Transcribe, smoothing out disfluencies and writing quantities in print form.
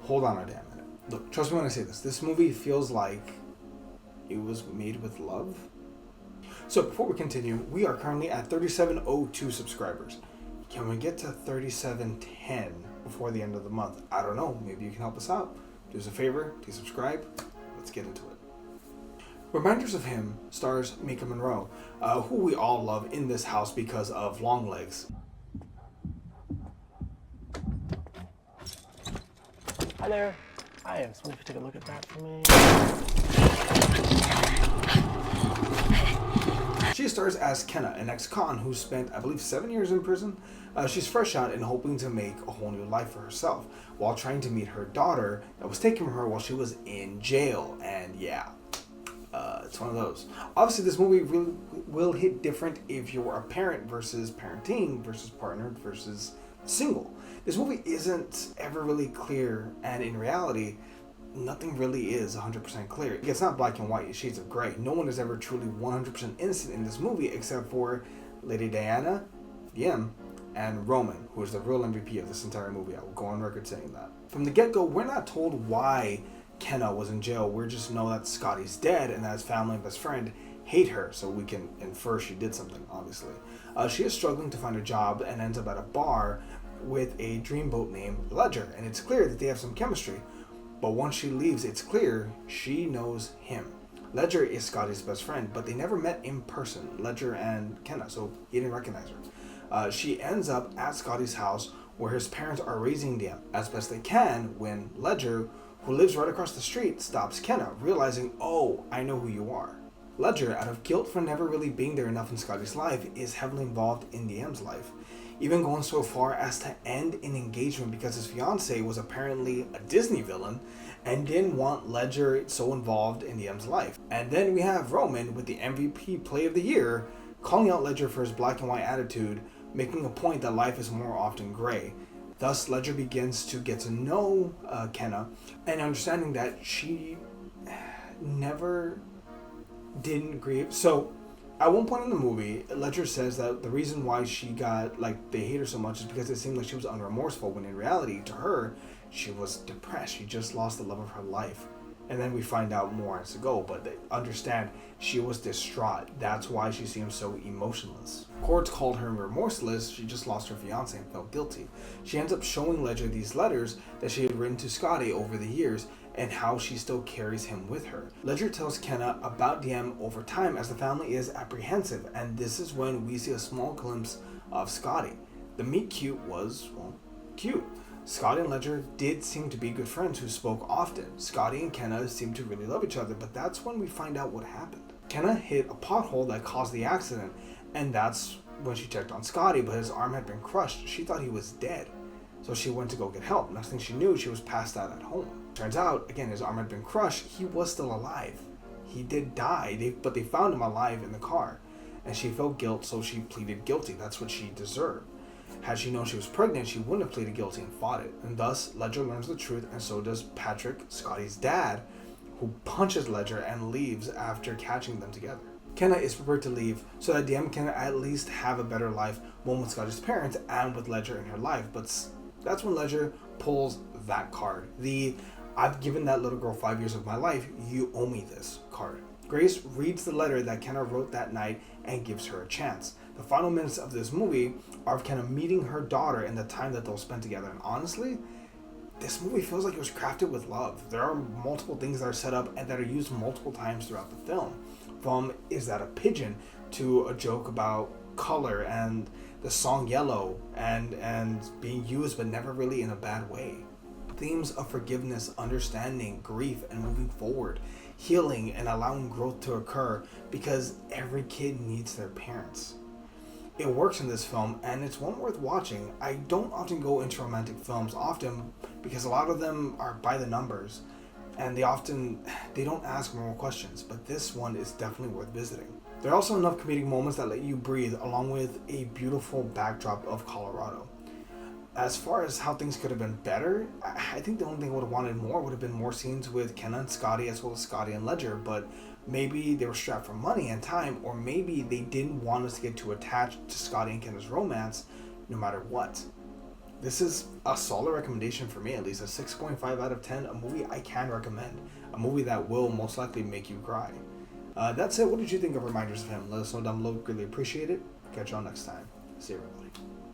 hold on a damn minute. Look, trust me when I say this. This movie feels like it was made with love. So before we continue, we are currently at 3702 subscribers. Can we get to 3710 before the end of the month? I don't know. Maybe you can help us out. Do us a favor. Please subscribe. Let's get into it. Reminders of Him stars Mika Monroe, who we all love in this house because of Longlegs. Hi there. Hi, so if you take a look at that for me. She stars as Kenna, an ex-con who spent, I believe, 7 years in prison. She's fresh out and hoping to make a whole new life for herself while trying to meet her daughter that was taken from her while she was in jail. And yeah, it's one of those. Obviously, this movie really will hit different if you're a parent versus parenting versus partnered versus single. This movie isn't ever really clear, and in reality, nothing really is 100% clear. It's not black and white, it's shades of gray. No one is ever truly 100% innocent in this movie except for Lady Diana, Diem, and Roman, who is the real MVP of this entire movie. I will go on record saying that. From the get-go, we're not told why Kenna was in jail. We just know that Scotty's dead and that his family and best friend hate her, so we can infer she did something, obviously. She is struggling to find a job and ends up at a bar with a dreamboat named Ledger, and it's clear that they have some chemistry. But once she leaves, it's clear she knows him. Ledger is Scotty's best friend, but they never met in person, Ledger and Kenna, so he didn't recognize her. She ends up at Scotty's house where his parents are raising them as best they can when Ledger, who lives right across the street, stops Kenna, realizing, oh, I know who you are. Ledger, out of guilt for never really being there enough in Scotty's life, is heavily involved in Diem's life, even going so far as to end an engagement because his fiancée was apparently a Disney villain and didn't want Ledger so involved in Diem's life. And then we have Roman with the MVP play of the year, calling out Ledger for his black and white attitude, making a point that life is more often gray. Thus, Ledger begins to get to know Kenna and understanding that she never didn't grieve. So, at one point in the movie, Ledger says that the reason why she got, they hate her so much is because it seemed like she was unremorseful, when in reality, to her, she was depressed. She just lost the love of her life. And then we find out more as to go, but they understand she was distraught. That's why she seems so emotionless. Courts called her remorseless. She just lost her fiance and felt guilty. She ends up showing Ledger these letters that she had written to Scotty over the years and how she still carries him with her. Ledger tells Kenna about Diem over time as the family is apprehensive, and this is when we see a small glimpse of Scotty. The meet cute was, well, cute. Scotty and Ledger did seem to be good friends who spoke often. Scotty and Kenna seemed to really love each other, but that's when we find out what happened. Kenna hit a pothole that caused the accident, and that's when she checked on Scotty, but his arm had been crushed. She thought he was dead, so she went to go get help. Next thing she knew, she was passed out at home. Turns out, again, his arm had been crushed. He was still alive. He did die, but they found him alive in the car, and she felt guilt, so she pleaded guilty. That's what she deserved. Had she known she was pregnant, she wouldn't have pleaded guilty and fought it. And thus, Ledger learns the truth, and so does Patrick, Scotty's dad, who punches Ledger and leaves after catching them together. Kenna is prepared to leave so that Diem can at least have a better life, one with Scotty's parents and with Ledger in her life. But that's when Ledger pulls that card. I've given that little girl 5 years of my life, you owe me this card. Grace reads the letter that Kenna wrote that night and gives her a chance. The final minutes of this movie are of Kenna meeting her daughter and the time that they'll spend together. And honestly, this movie feels like it was crafted with love. There are multiple things that are set up and that are used multiple times throughout the film. From is that a pigeon to a joke about color and the song Yellow and being used but never really in a bad way. Themes of forgiveness, understanding, grief, and moving forward, healing, and allowing growth to occur because every kid needs their parents. It works in this film, and it's one worth watching. I don't often go into romantic films often because a lot of them are by the numbers, and they don't ask more questions, but this one is definitely worth visiting. There are also enough comedic moments that let you breathe, along with a beautiful backdrop of Colorado. As far as how things could have been better, I think the only thing I would have wanted more would have been more scenes with Kenna and Scotty as well as Scotty and Ledger, but maybe they were strapped for money and time, or maybe they didn't want us to get too attached to Scotty and Kenna's romance no matter what. this is a solid recommendation for me, at least a 6.5 out of 10. A movie I can recommend. A movie that will most likely make you cry. That's it. What did you think of Reminders of Him? Let us know down below. Greatly appreciate it. Catch y'all next time. See you, everybody.